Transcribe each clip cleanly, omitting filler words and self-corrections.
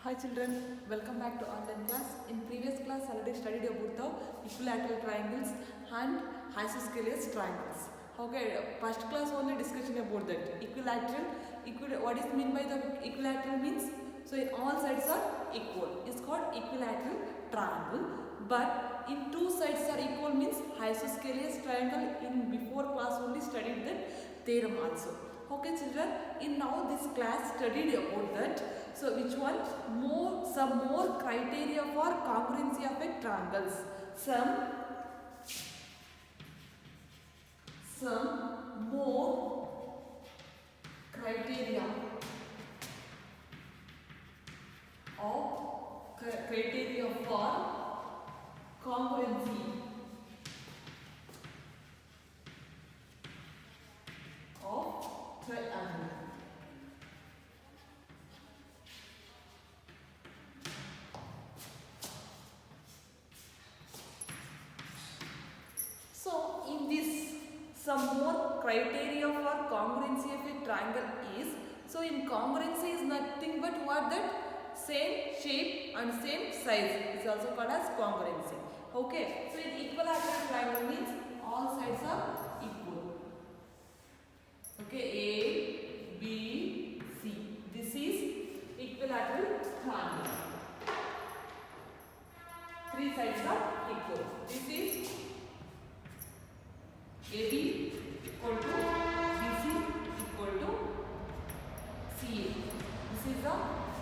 Hi children, welcome back to online class. In previous class already studied about the equilateral triangles and isosceles triangles. Okay, first class only discussion about that. What is mean by the equilateral means? So in all sides are equal. It's called equilateral triangle. But in two sides are equal means isosceles triangle. In before class only studied that theorem also. Okay children, in now this class studied about that. So which one? Some more criteria for congruency of a triangles. Some more criteria for congruency of triangle. So in this, some more criteria for congruency of a triangle is, so in congruency is nothing but what that? Same shape and same size is also called as congruency. Okay, so in equilateral triangle means all sides are equal. Okay, A, B, C. This is equilateral triangle. Three sides are equal. This is AB equal to BC equal to CA. This is the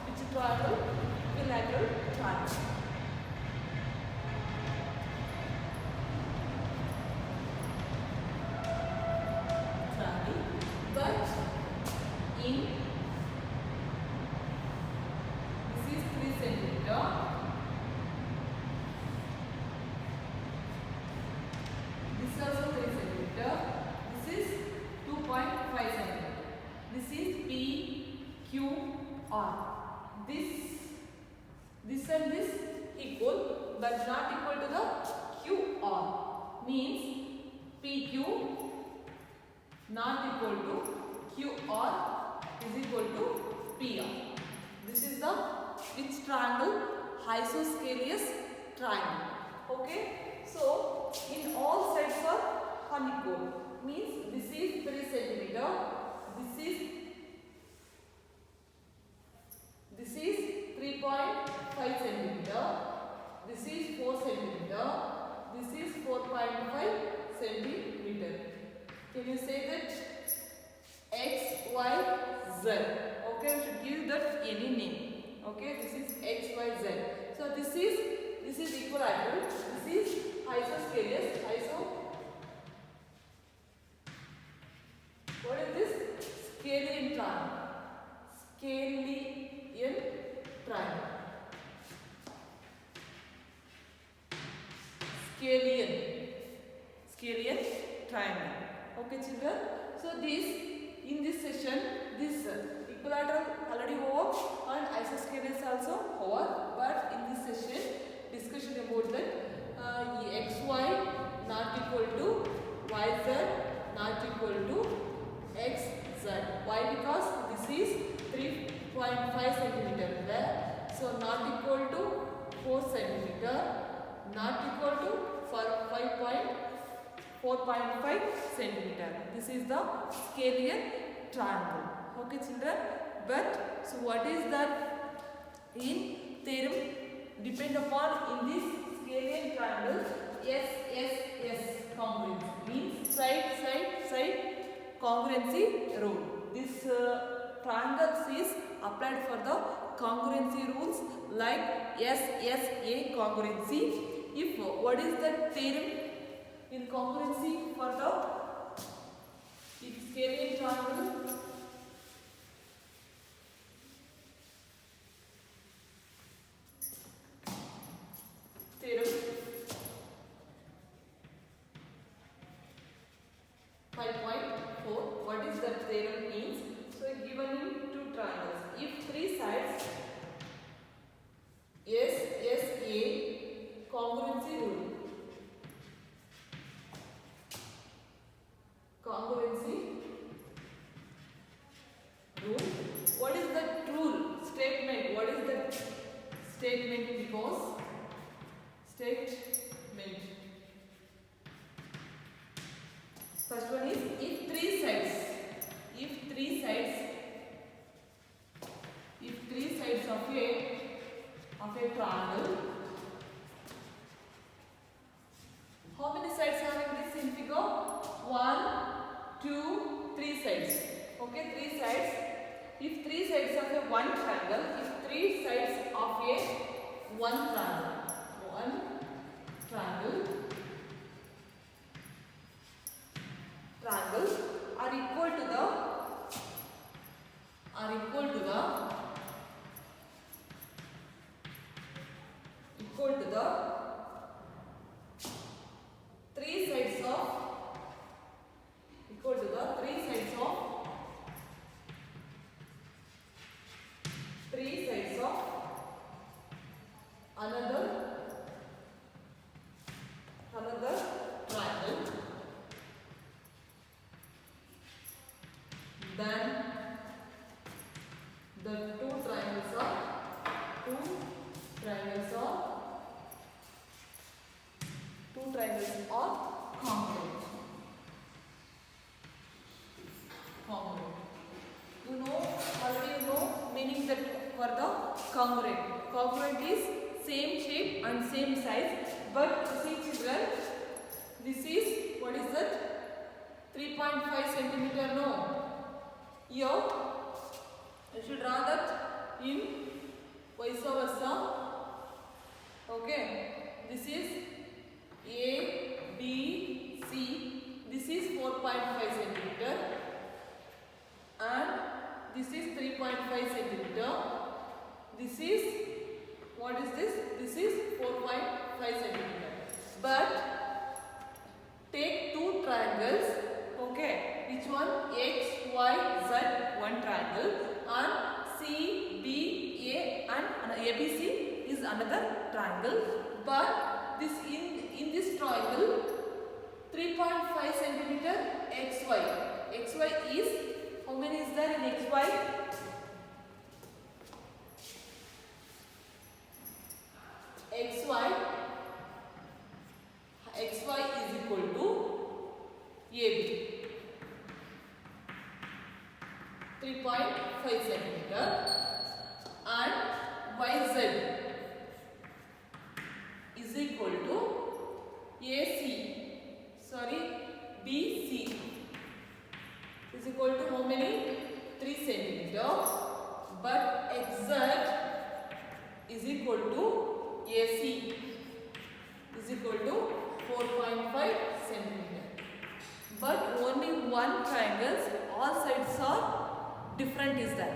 which triangle? Equilateral triangle. But in this is 3 centimeter. This is also 3 centimeter. This is 2.5 centimeter. This is P, Q, R. This and this equal but not equal to the QR. Means PQ not equal to QR is equal to PR. This is the which triangle? Isosceles triangle. Okay. So in all sides are unequal. Means this is 3 centimeter. This is 3.5 centimeter. This is 4 centimeter. This is 4.5 centimeter. Can you say that? X, Y, Z. Okay, we should give that any name. Okay, this is X, Y, Z. So this is equilateral. This is isosceles. What is this? Scalene triangle. Scalene triangle. Scalene triangle. Okay children. So in this session, this equilateral already over and isosceles also over. But in this session, discussion about that xy not equal to yz not equal to xz. Why? Because this is 3.5 centimeter there. So not equal to 4 centimeter. Not equal to 4.5 centimeter. This is the scalene triangle. Okay children. But so what is that? In theorem depend upon in this scalene triangle S congruency means side congruency rule. This triangles is applied for the congruency rules like SSA congruency. If what is the theorem in congruency for the scalene triangle? Theorem 5.4. What is that theorem means? So given in two triangles, if three sides SSA congruency rule. Congruency statement because statement. First one is if three sides of a triangle. How many sides are in this in figure? 1, 2, 3 sides. Okay, 3 sides. If 3 sides of a one triangle, triangle are equal to the three sides of another triangle, then the two triangles are congruent. Already you know meaning that for the congruent. Congruent is same shape and same size, but see children, this is, what is that? 3.5 centimeter, no? Here, you should draw that in vice versa. Okay, this is A, B, C. This is 4.5 centimeter, and this is 3.5 centimeter. This is, what is this? This is 4.5 centimeter. But take two triangles. Okay, which one? X, Y, Z, one triangle, and C, B, A, and ABC is another triangle. But this in this triangle, 3.5 centimeter XY. XY is, how many is there in XY? XY is equal to AB, 3.5 centimeter, and YZ is equal to BC is equal to how many? 3 centimeter, but XZ is equal to AC is equal to 4.5 centimeter. But only one triangles, all sides are different is that.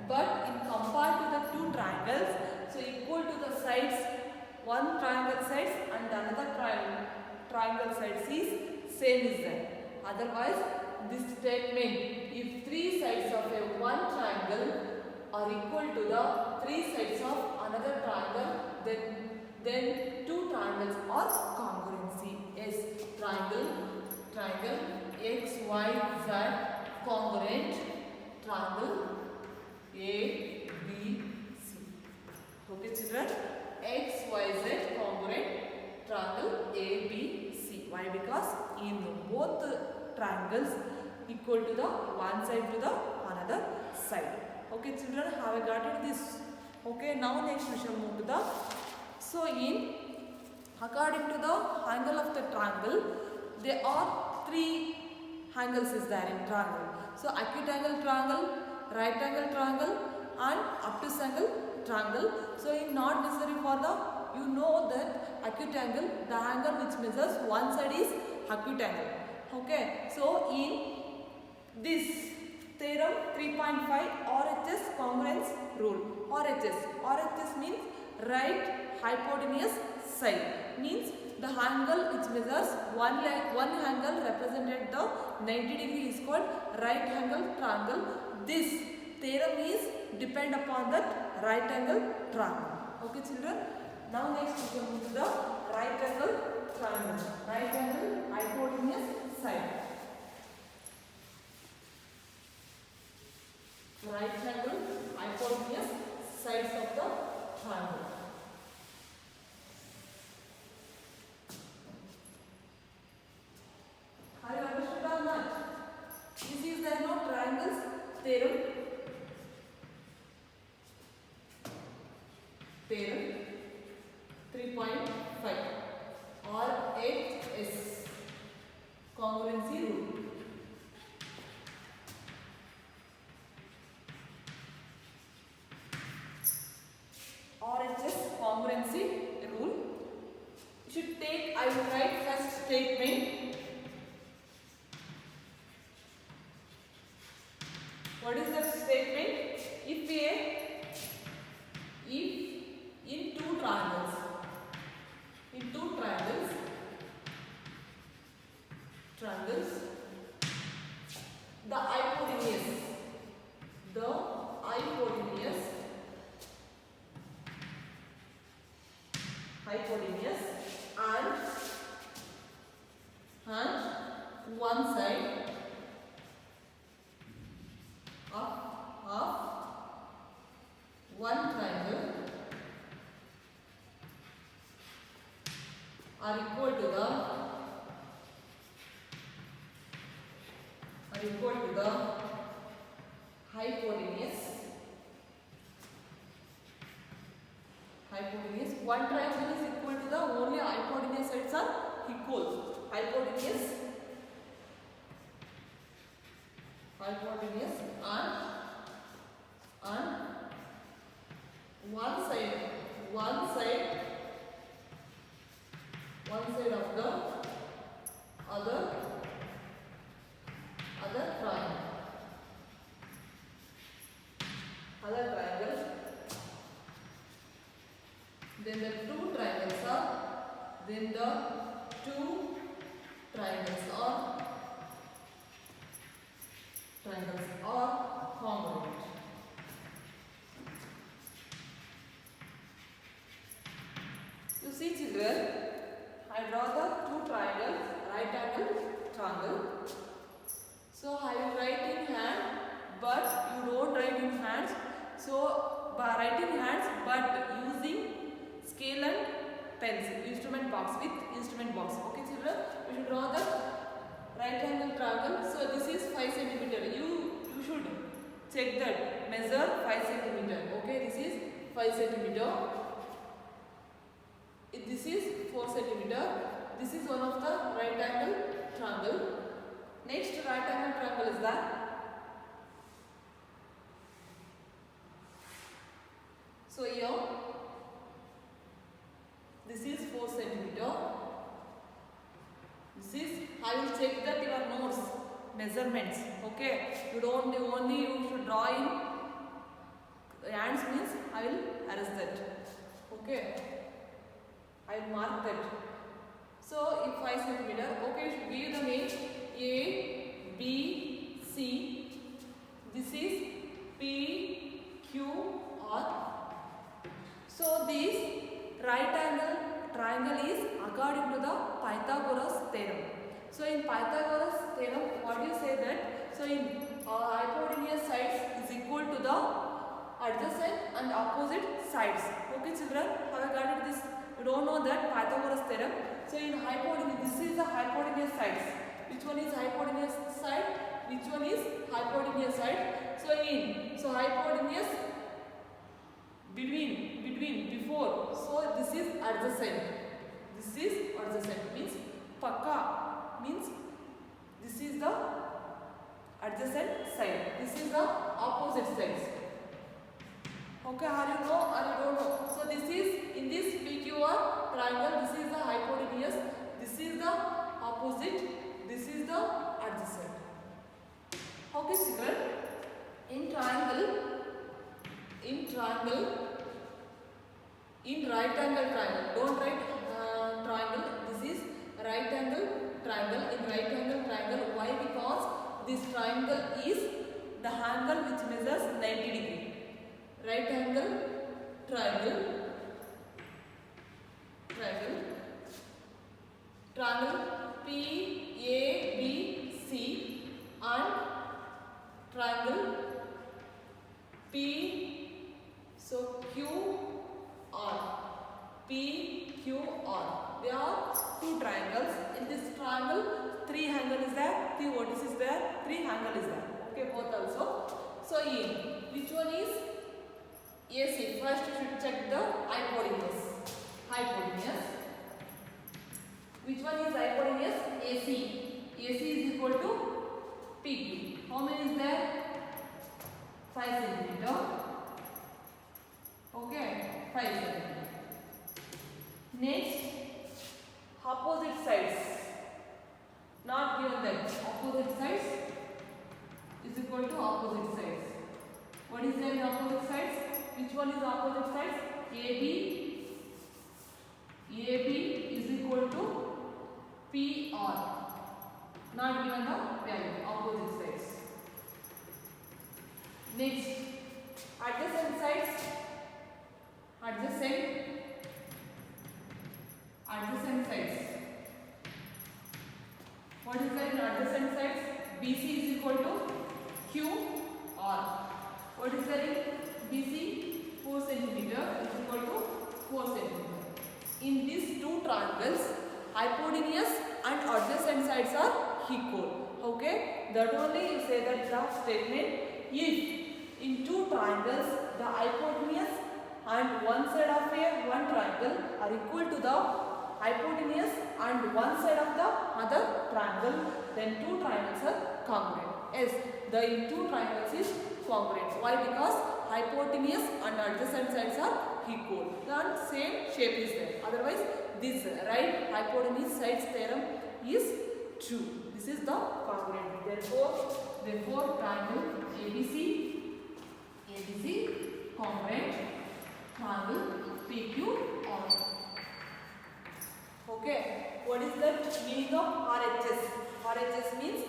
But in compared to the two triangles, so equal to the sides, one triangle sides and another triangle sides is same is that. Otherwise, this statement, if three sides of a one triangle are equal to the three sides of another triangle, then two triangles are congruency. Yes, triangle X, Y, Z congruent triangle A, B, C. Okay children, X, Y, Z congruent triangle A, B, C. Why? Because in both triangles equal to the one side to the another side. Okay children, have I got it this? Okay, now next we shall move to the, so according to the angle of the triangle, there are three angles is there in triangle. So acute angle triangle, right angle triangle, and obtuse angle triangle. So it's not necessary for the, you know that acute angle, the angle which measures one side is acute angle. Okay, so in this theorem 3.5 RHS congruence rule. RHS means right hypotenuse side, means the angle which measures one angle represented the 90 degree is called right angle triangle. This theorem is depend upon that right angle triangle. Okay children, now next we can move to the right angle triangle. Right angle hypotenuse side. Right angle hypotenuse sides of the triangle. theorem 3.5 or 8S congruency rule. RHS congruency rule. You should take, I will write first statement. What is that statement? If in two triangles, the hypotenuse and one side of one triangle are equal to the hypotenuse. One triangle is equal to the only hypotenuse sides are equal. Hypotenuse and one side of the other triangle. Then the two triangles are congruent. You see children, I draw the two triangles, right angle triangle. So I will write in hand, but you don't write in hands. So by writing hands, but using scale and pencil, instrument box. Okay children, you should draw the right angle triangle. So this is 5 cm. You should check that, measure 5 cm. Okay, this is 5 cm. This is 4 cm. This is one of the right angle triangle. Next right angle triangle is that. So here, this is 4 cm. This is, I will check that your notes, measurements. Okay, you should draw in hands means I will arrest that. Okay, I will mark that. So if 5 cm, okay, you should give the name A, B, C. This is P, Q, R. So this right angle triangle is according to the Pythagoras theorem. So in Pythagoras theorem, what do you say that? So in hypotenuse sides is equal to the adjacent and opposite sides. Okay children, have you got it? This you don't know that Pythagoras theorem. So in hypotenuse, this is the hypotenuse sides. Which one is hypotenuse side? Which one is hypotenuse side? So hypotenuse before. So this is adjacent. Means pakka. Means this is the adjacent side. This is the opposite sides. Okay, how do you know or you don't know? So this is in this PQR triangle. This is the hypotenuse. This is the opposite. This is the adjacent. Okay, children. In right angle triangle, don't write triangle. This is right angle triangle. In right angle triangle, why? Because this triangle is the angle which measures 90 degree. Right angle triangle PABC and triangle P, so QR, PQR. They are two triangles. In this triangle, 3 angle is there, 3 vertices is there, 3 angle is there. Okay, both also. So in which one is AC. First you should check the hypotenuse. Hypotenuse. Which one is hypotenuse? AC. AC is equal to PQ. How many is there? 5 centimeter. Okay, 5 centimeter. Next, opposite sides. Not given that. Opposite sides is equal to opposite sides. What is there in opposite sides? Which one is opposite sides? AB. AB is equal to PR. Not given the value. Opposite sides. Next, adjacent sides. Adjacent sides. What is there in adjacent sides? BC is equal to QR. What is there in BC? 4 centimeter is equal to 4 centimeter. In these two triangles, hypotenuse and adjacent sides are equal. Okay, that only you say that the statement, if in two triangles the hypotenuse and one side of one triangle are equal to the hypotenuse and one side of the other triangle, then two triangles are congruent. Yes, the in two triangles is congruent. Why? Because hypotenuse and adjacent sides are equal. The same shape is there. Otherwise, this right hypotenuse sides theorem is true. This is the congruent. Therefore, triangle ABC congruent, triangle PQR. Okay, what is the meaning of RHS? RHS means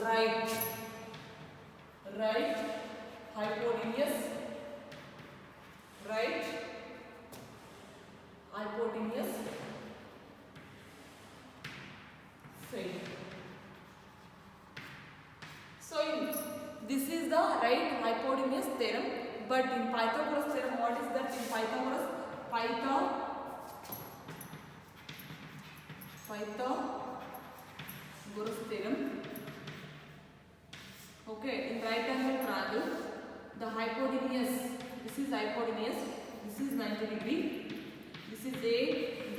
right hypotenuse, right hypotenuse side. So this is the right hypotenuse theorem, but in Pythagoras theorem, what is that in Pythagoras? Pythagoras theorem. Okay, in right angle triangle, the hypotenuse, this is hypotenuse, this is 90 degree, this is A, B,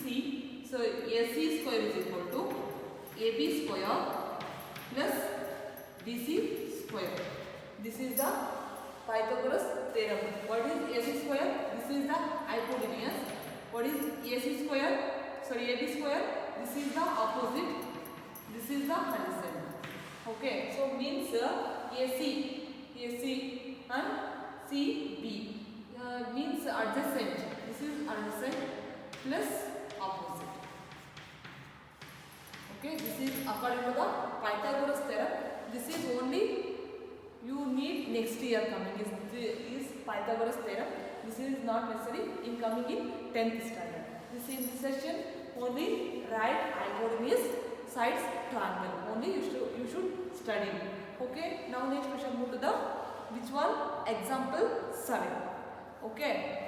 C. So AC square is equal to AB square plus BC square. This is the Pythagoras theorem. What is AC square? This is the hypotenuse. What is AC square? Sorry, AB square. This is the opposite. This is the adjacent. Okay, so means AC and CB means adjacent. This is adjacent plus opposite. Okay, this is according to the Pythagoras theorem. This is only you need next year coming is Pythagoras theorem. This is not necessary in coming in 10th standard. This is this session only right hypotenuse sides triangle. Only you should study. Okay. Now next we shall move to the which one? Example 7. Okay.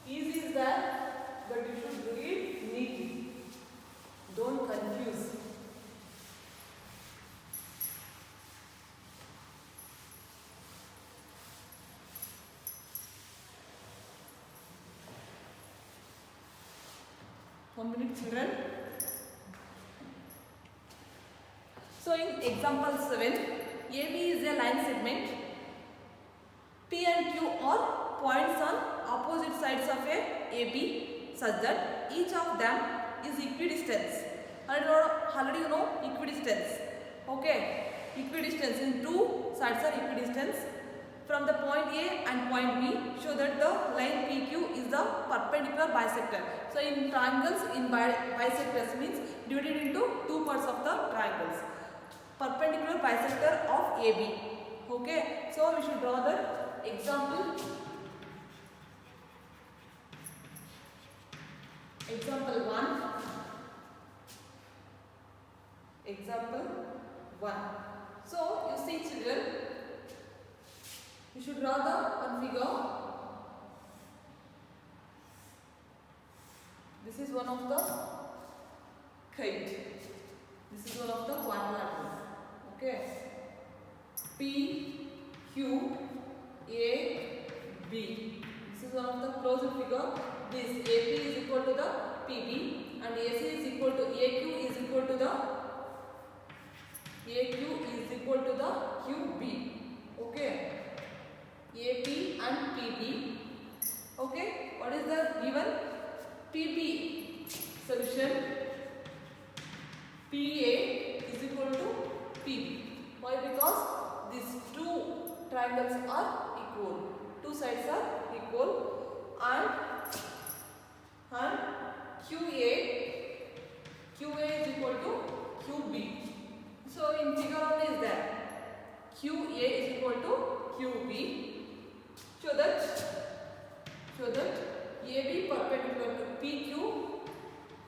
Easy is that, but you should read neatly. Don't confuse. One minute, children. So in example 7, AB is a line segment. P and Q are points on opposite sides of a AB such that each of them is equidistant. Already you know equidistance. Okay, equidistance in two sides are equidistant from the point A and point B. Show that the line PQ is the perpendicular bisector. So in triangles, in bisectors means divided into two parts of the triangles. Perpendicular bisector of AB. Okay, so we should draw the example. Example 1. Example 1. So you see, children, you should draw the one figure. This is one of the kite. This is one of the quadrilateral. closed figure, this AP is equal to the PB and AC is equal to AQ is equal to the QB. Okay, AP and PB. Okay, what is the given? PB solution PA is equal to PB. Why? Because these two triangles are equal. Two sides are equal and QA is equal to QB. So in figure only is there. QA is equal to QB. So that AB perpendicular to PQ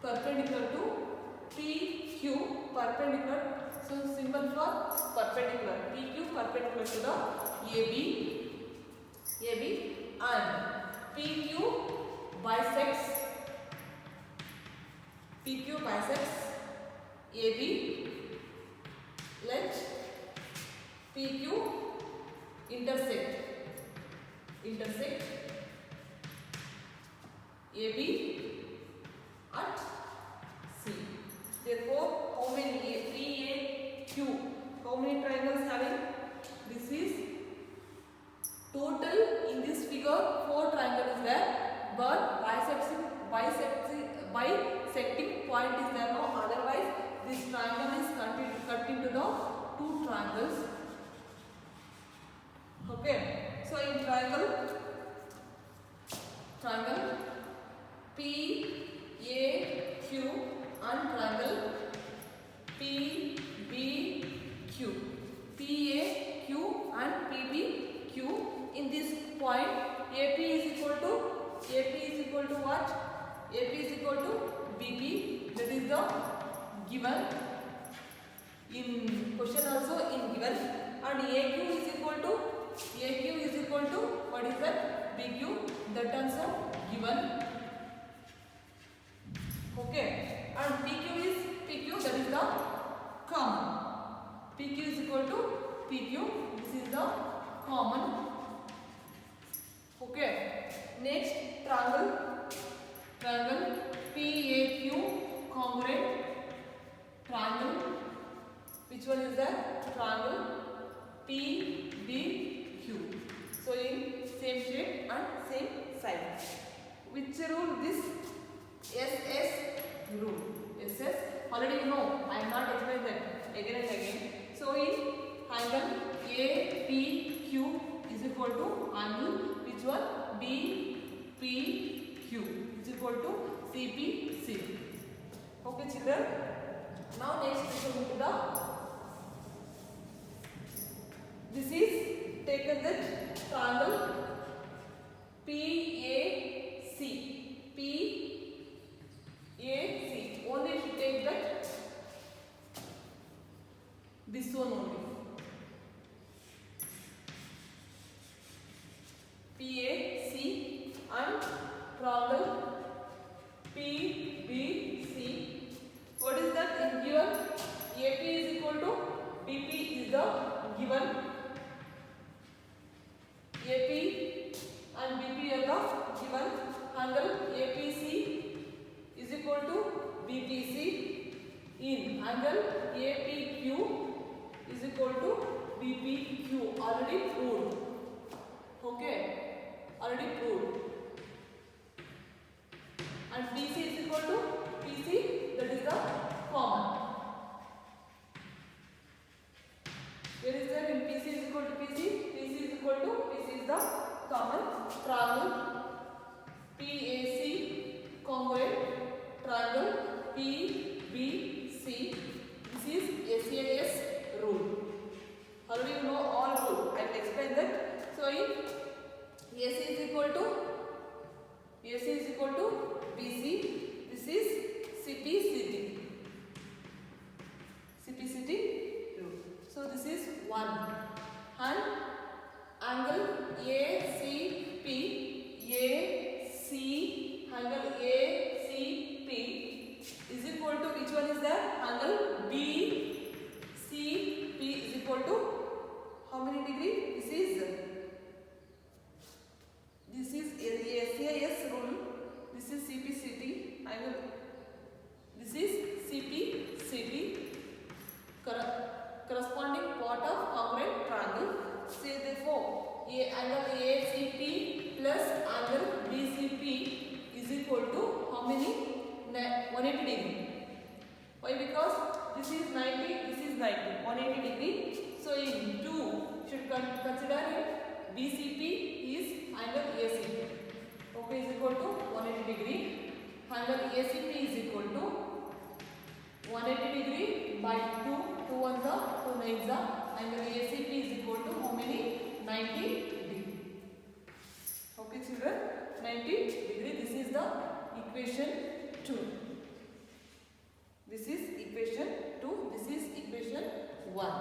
perpendicular to PQ perpendicular. So symbol for perpendicular. PQ perpendicular to the AB and PQ bisects AB. Let PQ intersect AB at C. Therefore, how many PAQ? How many triangles having? This is total in this figure 4 triangles is there, but bisecting point is there no. Otherwise, this triangle is cut into the 2 triangles. Okay. So in triangle PAQ and triangle PBQ. PAQ and PBQ. In this point, AP is equal to what? AP is equal to BP. That is the given in question also in given. And AQ is equal to what is that? BQ. That also given. Okay. And PQ that is the common. PQ is equal to PQ. This is the common. Okay. Next triangle PAQ congruent triangle. Which one is that? Triangle PBQ. So in same shape and same side. Which rule? This SS rule. SS already you know. I am not explaining that again and again. So in angle APQ is equal to angle which one? BPQ is equal to CPC. Okay, children. Now next we will move to the. This is taken that triangle PAC. Only if you take that this one only. PAC and triangle PBC. What is that in given? AP is equal to BP is the given. AP and BP are the given. Angle APC is equal to BPC. In angle APQ is equal to BPQ. Already proved. Okay. Already proved. And PC is equal to PC. That is the common. Where is that in PC is equal to PC? PC is equal to PC is the common. Triangle PAC congruent triangle PBC. This is SAS rule. Already you know all rule. I will explain that. So in AC is equal to BC. This is CPCT. rule. So this is 1. And angle ACP angle ACP is equal to which one is that? Angle BCP is equal to how many degree? This is SAS plus angle BCP is equal to how many? 180 degree. Why? Because this is 90, this is 90, 180 degree. So in 2 should consider it BCP is angle ACP. Okay, is equal to 180 degree. Angle ACP is equal to 180 degree by 2, 2 ones are 2 nines are. Angle ACP is equal to how many? 90 degree. Okay children, 90 degree. This is the equation 2. This is equation 2. This is equation 1.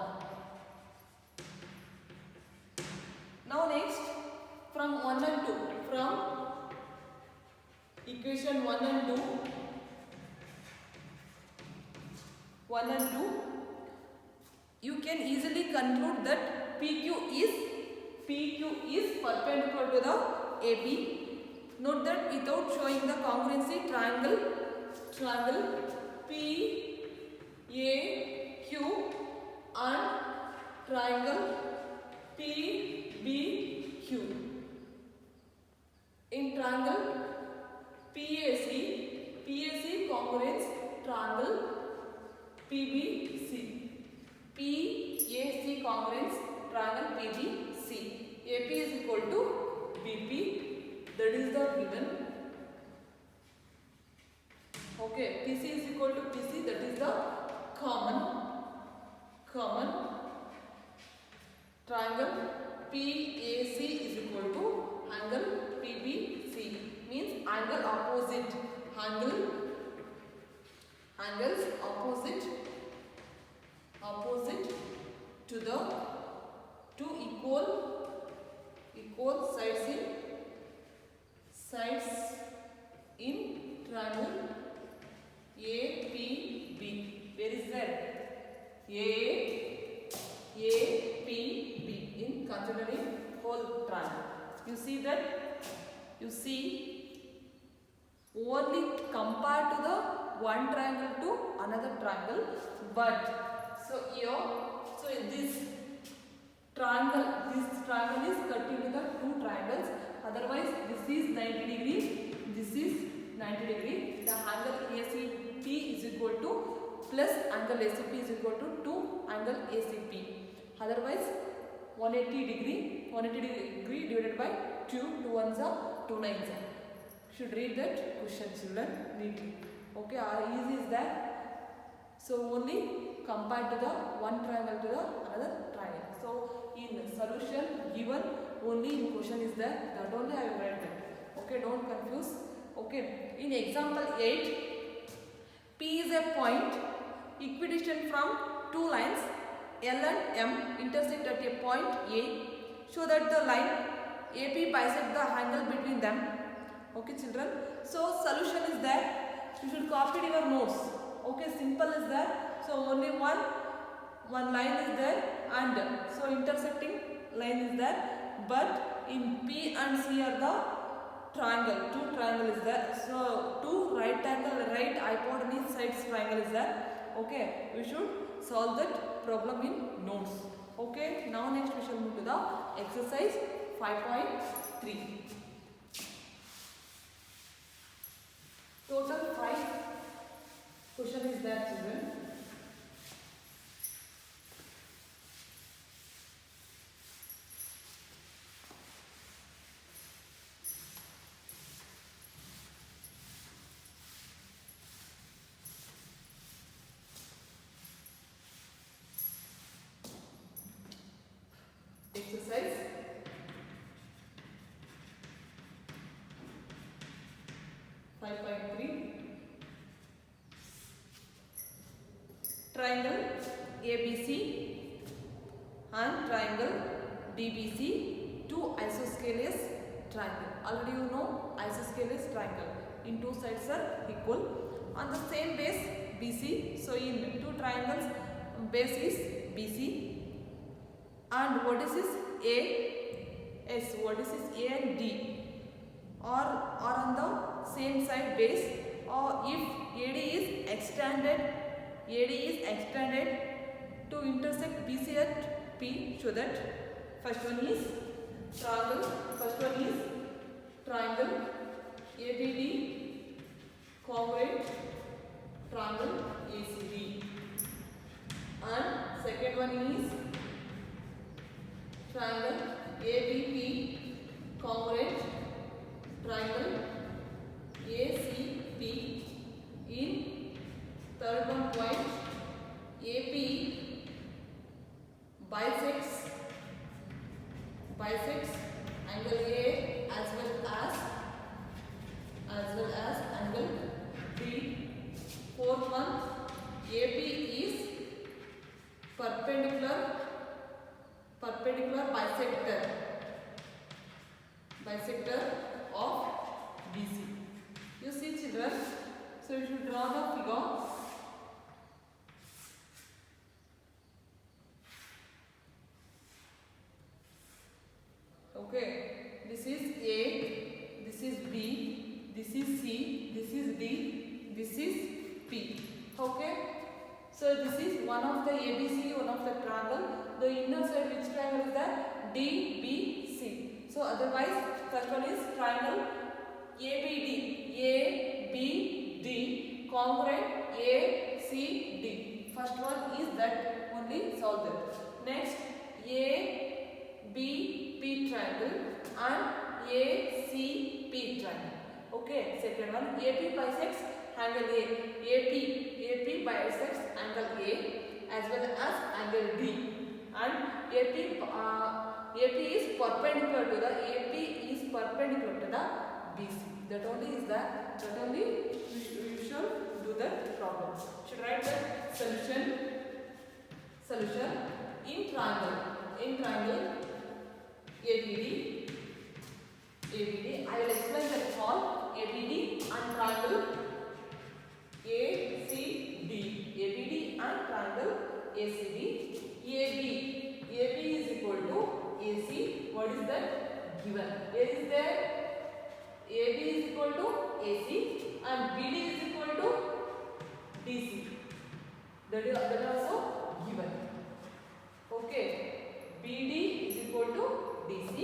Now next, from 1 and 2, from equation 1 and 2, 1 and 2, you can easily conclude that PQ is perpendicular to the AB. Note that without showing the congruency, triangle PAQ and triangle PBQ. In triangle PAC congruence triangle PBC. PAC congruence triangle PBC. AP is equal to BP. That is the given. Okay, PC is equal to PC. That is the common triangle. PAC is equal to angle PBC. Means angle opposite. Angles opposite to the two equal sides in triangle APB. Where is that? APB in considering whole triangle. You see that? You see only compared to the one triangle to another triangle, but so here, so in this triangle is cut into the two triangles. Otherwise, this is 90 degree. This is 90 degree. The angle ACP is equal to plus angle ACP is equal to 2 angle ACP. Otherwise, 180 degree divided by 2. 2 ones are 2 nines are. Should read that question children neatly. Okay, how easy is that? So only compared to the one triangle to the another triangle. So in solution given only in question is there. That only I will write that. Okay, don't confuse. Okay, in example 8, P is a point equidistant from two lines L and M intersect at a point A. Show that the line AP bisect the angle between them. Okay children, so solution is there. You should copy it in your notes. Okay, simple is there. So only one line is there and so intersecting line is there. But in P and C are the triangle. Two triangle is there. So two right hypotenuse sides triangle is there. Okay, we should solve that problem in notes. Okay, now next we shall move to the exercise 5.3. Total 5 question is there children. Exercise 5.3. Triangle ABC and triangle DBC, two isosceles triangle. Already you know isosceles triangle. In two sides are equal on the same base BC. So in two triangles base is BC and vertices is A. S vertices is A and D are on the same side base, or if AD is extended to intersect BC at P. Show that first one is triangle, first one is triangle ABD congruent triangle ACD, and second one is triangle ABP congruent triangle ACP. In third one point AP bisects angle A as well as angle B. Fourth one AP is perpendicular bisector of BC. You see children, so you should draw the figure. Okay, this is A, this is B, this is C, this is D, this is P. Okay, so this is one of the ABC, one of the triangle. The inner side, which triangle is that? DBC. So otherwise, first one is triangle ABD congruent ACD. First one is that, only solve that. Next ABP triangle and ACP triangle. Okay, second one AP bisects angle A. AP bisects angle A as well as angle D, and AP is perpendicular to the BC. That only you should do that problem. Should write the solution in triangle ABD. I will explain that all ABD and triangle ACD. ABD and triangle ACD. AB is equal to AC. What is that? Given. Where is there? AB is equal to AC and BD is equal to DC. That is also given. Okay. BD is equal to DC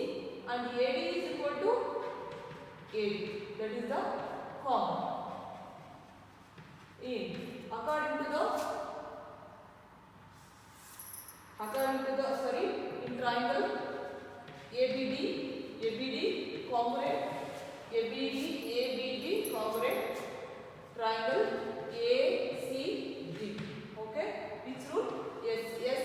and AD is equal to AB. That is the common. According to the in triangle ABD congruent ABD congruent triangle ACD. Okay, which rule? SS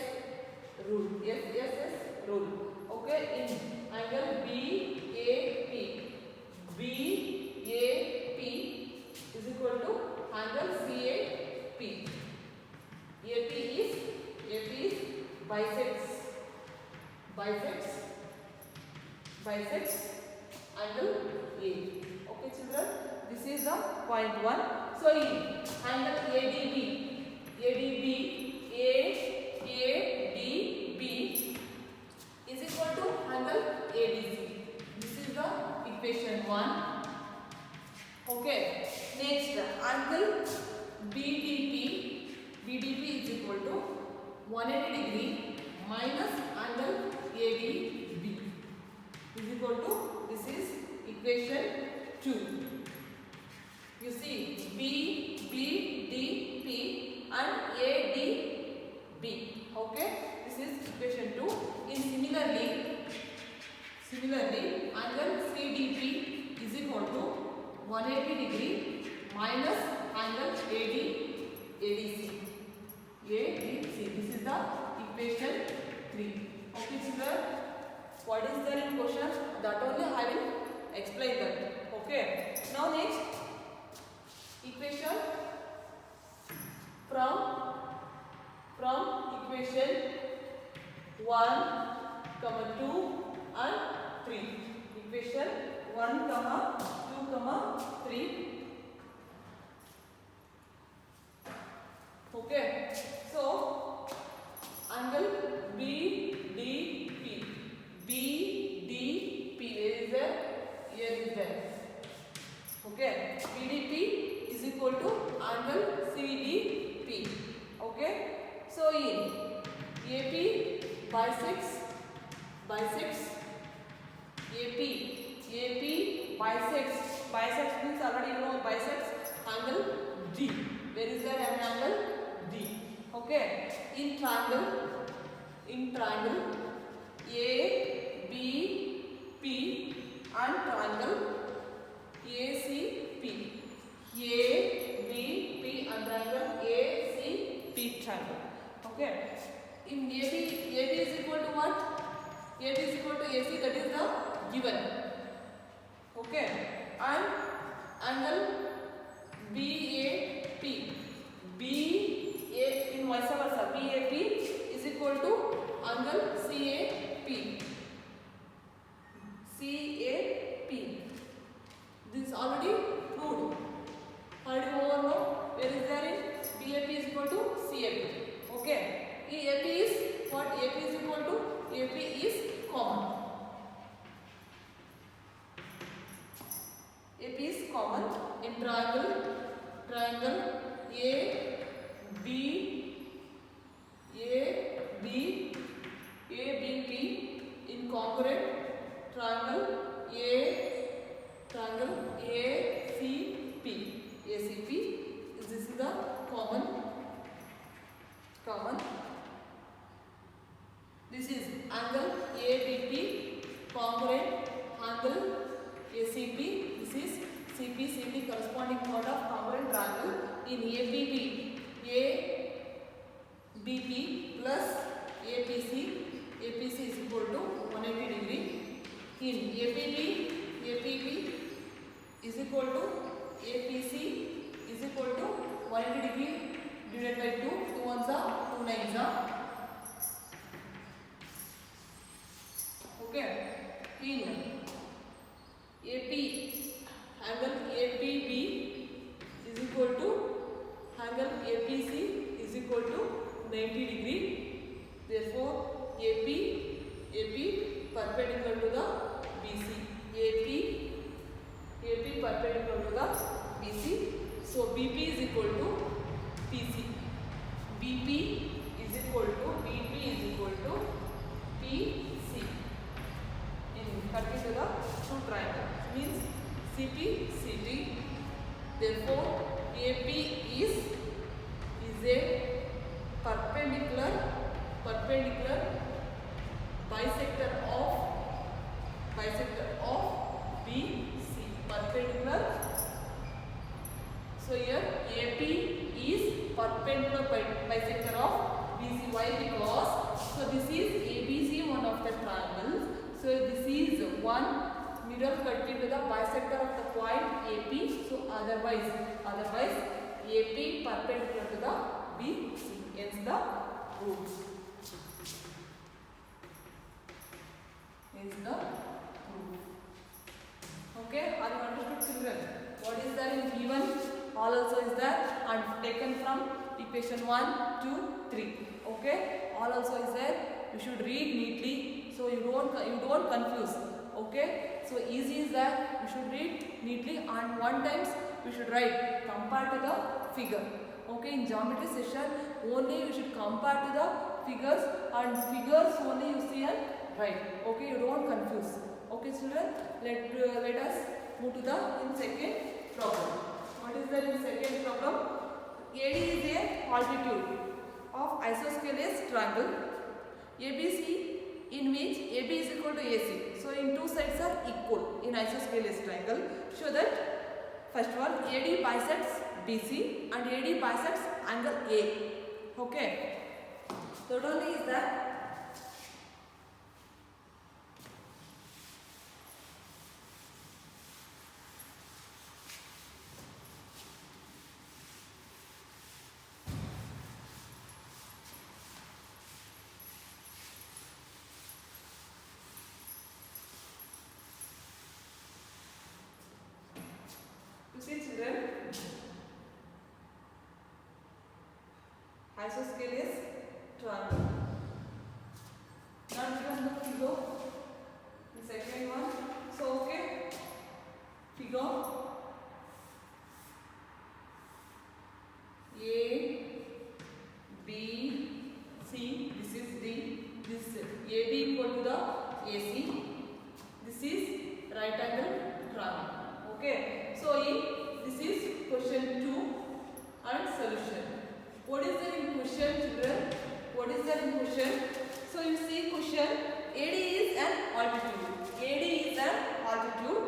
rule. Okay, in angle BAP is equal to angle CAP. AP is bisects angle A. Okay children, this is the point 1. So in angle ADB is equal to angle ADC. This is the equation 1. Okay, next angle BDP is equal to 180 degree minus angle ADB is equal to, this is equation 2. You see BDP and ADB. Okay, this is equation 2. In similarly angle CDP is equal to 180 degree minus angle ADC. This is the equation 3. Okay children, what is there in question? That only I will explain that. Okay, now next equation from equation 1, 2 and 3. Equation 1, 2, 3. Okay, so angle BDP, where is there? Here is there. Okay, BDP is equal to angle CDP. Okay, so in AP bisects AP AP bisects means already you know bisects angle D. Where is there an angle? D. Okay. In triangle ABP and triangle ACP. ABP and triangle ACP triangle. Okay. In AB is equal to what? AB is equal to AC, that is the given. Okay. And angle BAP. In vice versa. BAP is equal to angle CAP. CAP. This is already proved. Already over now. Where is there in BAP is equal to CAP. Okay. AP is what? AP is equal to AP is common. AP is common in triangle ABP in congruent triangle ACP. This is the common. This is angle ABP congruent angle ACP. This is CP corresponding chord of congruent triangle. In ABP plus APC is equal to 180 degree. In ABP is equal to APC is equal to 180 degree divided by 2. 2 ones are 2 nines are. Okay. In AP angle APB is equal to angle APC is equal to 90 degree. Therefore, AP perpendicular to the BC. AP perpendicular to the BC. So BP is equal to PC. BP is equal to PC. In cutting to the two triangle means CP CT. Therefore, AP is a perpendicular bisector of BC. Perpendicular. So here AP is perpendicular bisector of BC. Why? Because this is ABC, one of the triangles. So this is one mirror cut into the bisector of the point AP. So otherwise AP perpendicular to the BC. Hence the proof. Okay, are you understood, children? What is there in given? All also is there and taken from equation 1, 2, 3. Okay, all also is there. You should read neatly so you don't confuse. Okay, so easy is that you should read neatly and one times you should write compare to the figure. Okay, in geometry session only you should compare to the figures and figures only you see and write. Okay, you don't confuse. Okay, children, let us move to the second problem. What is there in second problem? AD is a altitude of isosceles triangle ABC in which AB is equal to AC. So in two sides are equal in isosceles triangle. Show that first one AD bisects BC and AD bisects angle A. Okay. Third one is that see children, isosceles triangle. Now given the figure, the second one. So okay, figure A, B, C. This is D. This AB equal to the AC. This is right angle Okay. So this is question 2 and solution. What is there in question, children? What is there in question? So you see question. AD is an altitude. AD is an altitude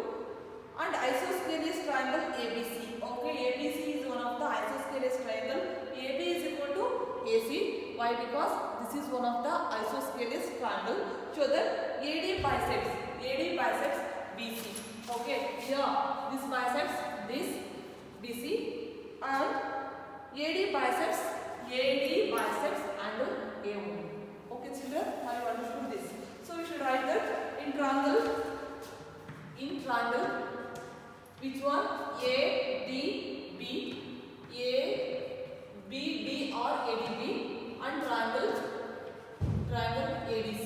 and isosceles triangle ABC. Okay, ABC is one of the isosceles triangle. AB is equal to AC. Why? Because this is one of the isosceles triangle. Show that AD bisects BC. Okay, here this bisects this BC and AD bisects angle A1. Okay, children, have you understood this? So we should write that in triangle, which one? ADB, ABD or ADB, and triangle ADC.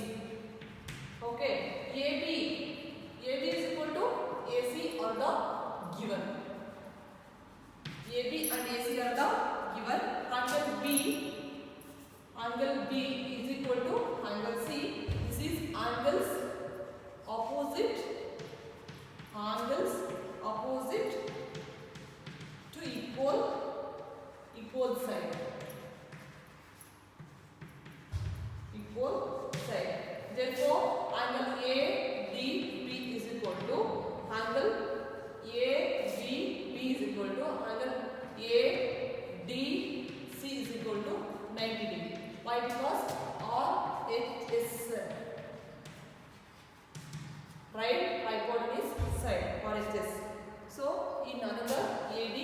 Okay, AB is equal to AC or the given. AB and AC are the given. Angle B is equal to angle C. This is angles opposite to equal side. Therefore, angle ADB is equal to angle ABB is equal to angle ADC is equal to 90 degree. Why? Because RHS, right hypotenuse side, RHS. So in another AD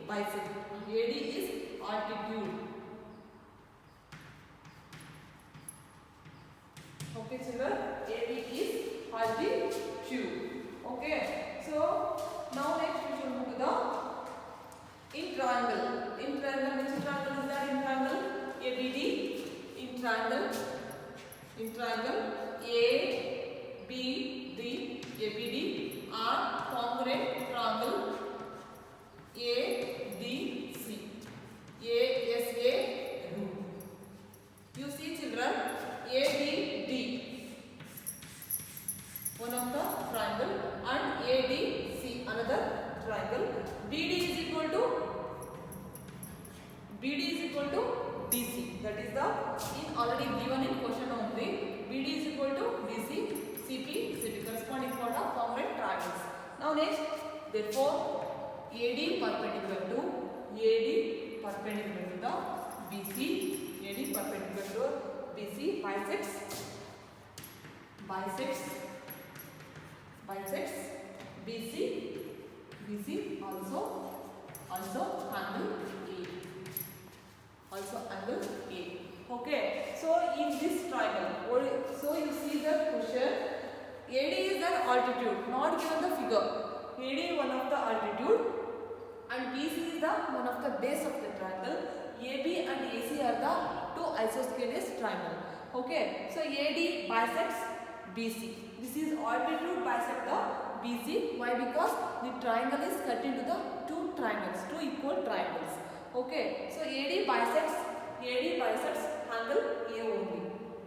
bisect. AD is altitude. Okay, children, AD is altitude. Okay, so now next we should move to the in triangle. In triangle, which triangle is that? In triangle ABD. In triangle ABD are congruent triangle ADC. ASA rule. You see, children, ABD one of the triangle and ADC another triangle. BD is equal to DC. That is the already given in question only. BD is equal to DC, CP corresponding for the congruent triangles. Now next, therefore AD perpendicular to the BC. AD perpendicular to BC bisects BC also angle A. Okay, so in this triangle, so you see the question. AD is an altitude, not given the figure. AD one of the altitude and BC is the one of the base of the triangle. AB and AC are the two isosceles triangle. Okay, so AD bisects BC. This is altitude bisect the BC. Why? Because the triangle is cut into the two equal triangles. Okay, so AD bisects angle A only.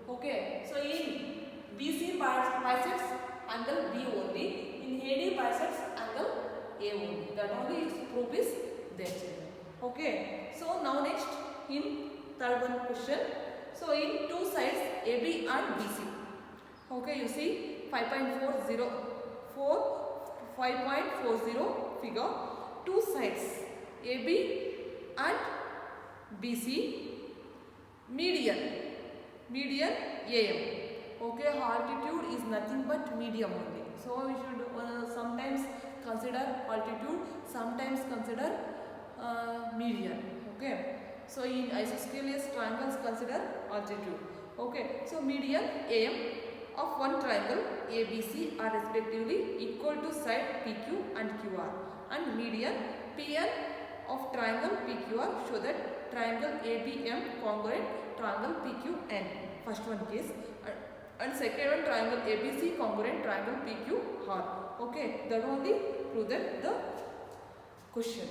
Okay, so in BC bisects angle B only. In AD bisects angle A only. That only its proof is there. Okay, so now next in third one question. So in two sides AB and BC. Okay, you see 5.40 figure. Two sides AB and BC, median AM. Okay, altitude is nothing but medium only. So we should sometimes consider altitude, sometimes consider median. Okay, so in isosceles triangles consider altitude. Okay, so median AM of one triangle ABC are respectively equal to side PQ and QR, and median PN of triangle PQR show that triangle ABM congruent triangle PQN. First one case, and second one triangle ABC congruent triangle PQR. Okay, that only prove that the question.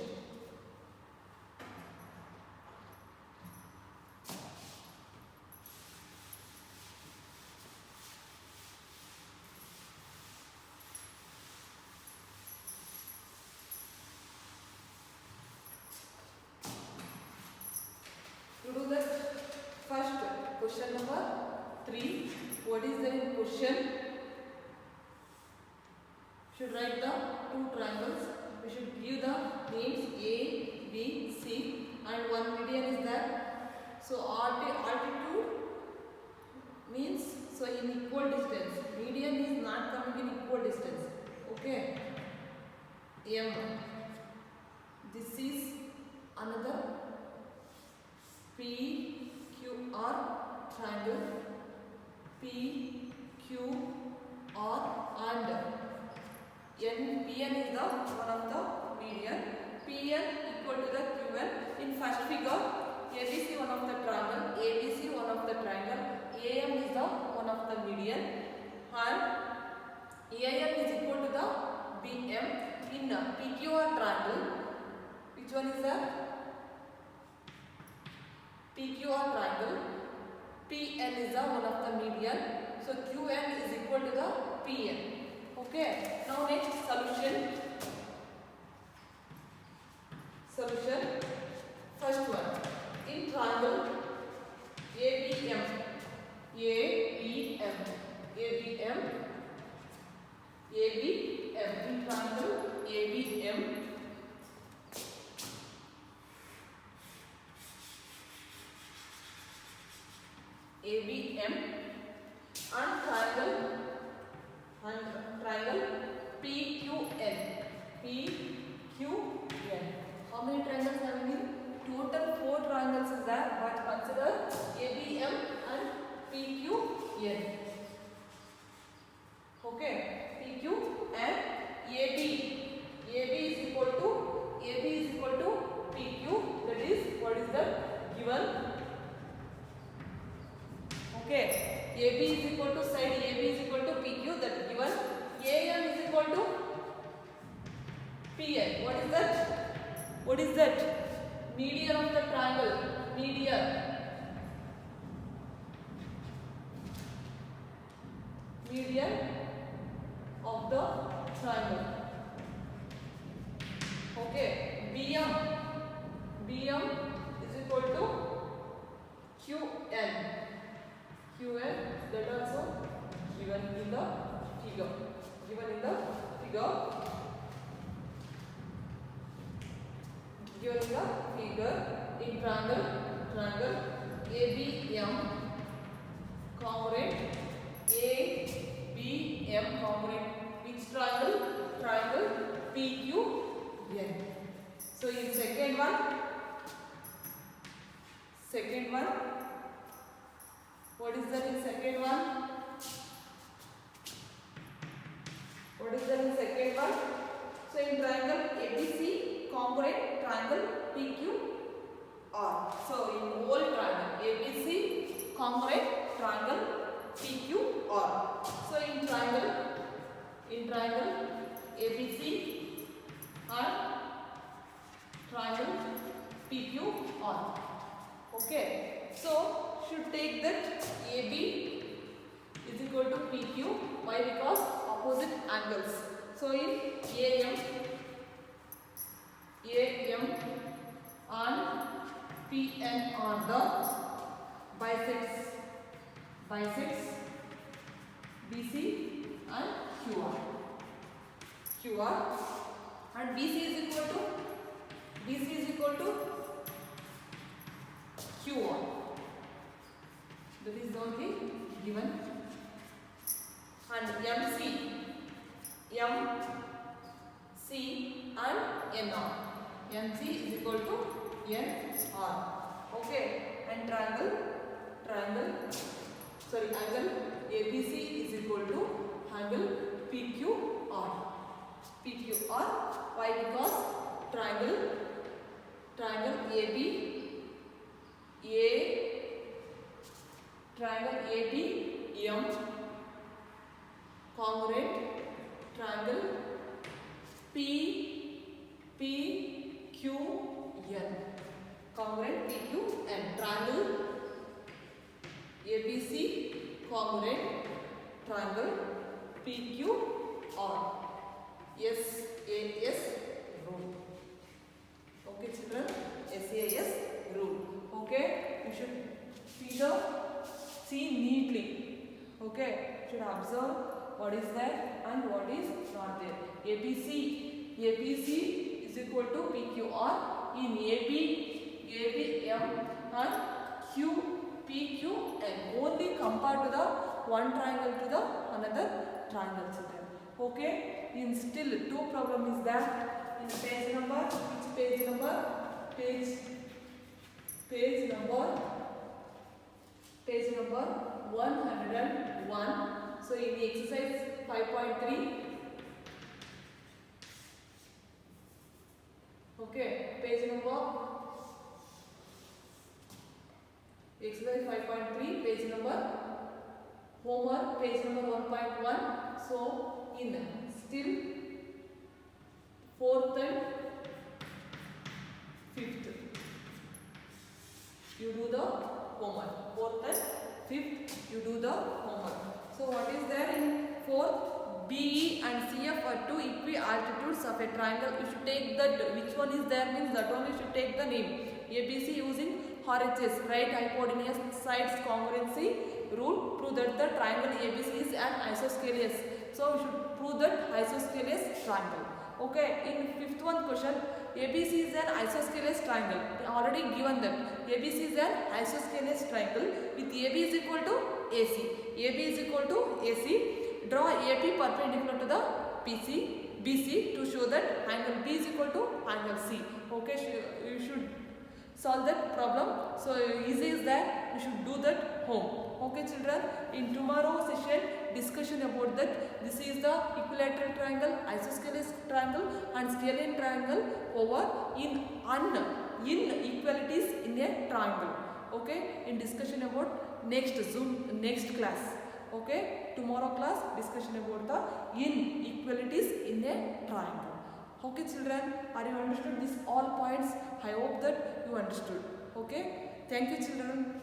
3. What is the question? Should write the two triangles. We should give the names A, B, C, and one median is there. So altitude means so in equal distance. Median is not coming in equal distance. Okay. M. This is another P, Q, R triangle. P, Q, R and N. Pn is the one of the median. Pn equal to the Qn. In first figure, ABC one of the triangle, ABC one of the triangle, AM is the one of the median, and AN is equal to the BM. In PQR triangle, which one is the PQR triangle? Pn is the one of the median. So Qn is equal to the Pn. Okay. Now next solution. First one. In triangle ABM. In triangle ABM. And triangle PQN. How many triangles are we in? Total 4 triangles is there, but consider ABM and PQN. Okay, PQ and AB. AB is equal to PQ. That is, what is the given? Okay, AB is equal to side AB is equal to PQ, that is given. AM is equal to PN. What is that? Median of the triangle. Median of the triangle. Okay, BM is equal to QN. That also given in the figure. In triangle ABM congruent which triangle PQN. So in second one, what is that in second one? So in triangle ABC congruent triangle PQR. So in whole triangle ABC congruent triangle PQR. So in triangle ABC and triangle PQR. Okay. So should take that AB is equal to PQ. Why? Because opposite angles. So in AM and PN are the bisects BC and QR, and BC is equal to QR. That is the only given. And MC and NR. MC is equal to NR. Okay. And angle ABC is equal to angle PQR. Why? Because triangle ABM congruent triangle PQN. Triangle ABC congruent triangle PQR. SAS rule. Okay, children, SAS rule. Okay, you should see neatly. Okay, should observe what is there and what is not there. ABC is equal to PQR in AB, ABM and QPQL. Only compare to the one triangle to the another triangle, children. Okay, in still two problem is there in page number, which page number? Page number 101. So in the exercise 5.3, okay, page number exercise 5.3, page number homework, page number 1.1. So in still 4th and 5th, you do the homework. 4th and 5th, you do the homework. So what is there in 4th? BE and CF are two equi-altitudes of a triangle. You should take that, which one is there means that one you should take the name. ABC using RHS, right hypotenuse sides congruency rule. Prove that the triangle ABC is an isosceles. So you should prove that isosceles triangle. Okay, in 5th one question, ABC is an isosceles triangle. Already given that ABC is an isosceles triangle with AB is equal to AC. AB is equal to AC. Draw AP perpendicular to the BC to show that angle B is equal to angle C. Okay, you should solve that problem. So easy is that, you should do that home. Okay children, in tomorrow session discussion about that. This is the equilateral triangle, isosceles triangle and scalene triangle over in inequalities in a triangle. Okay, in discussion about next class. Okay, tomorrow class discussion about the inequalities in a triangle. Okay children, are you understood these all points? I hope that you understood. Okay, thank you children.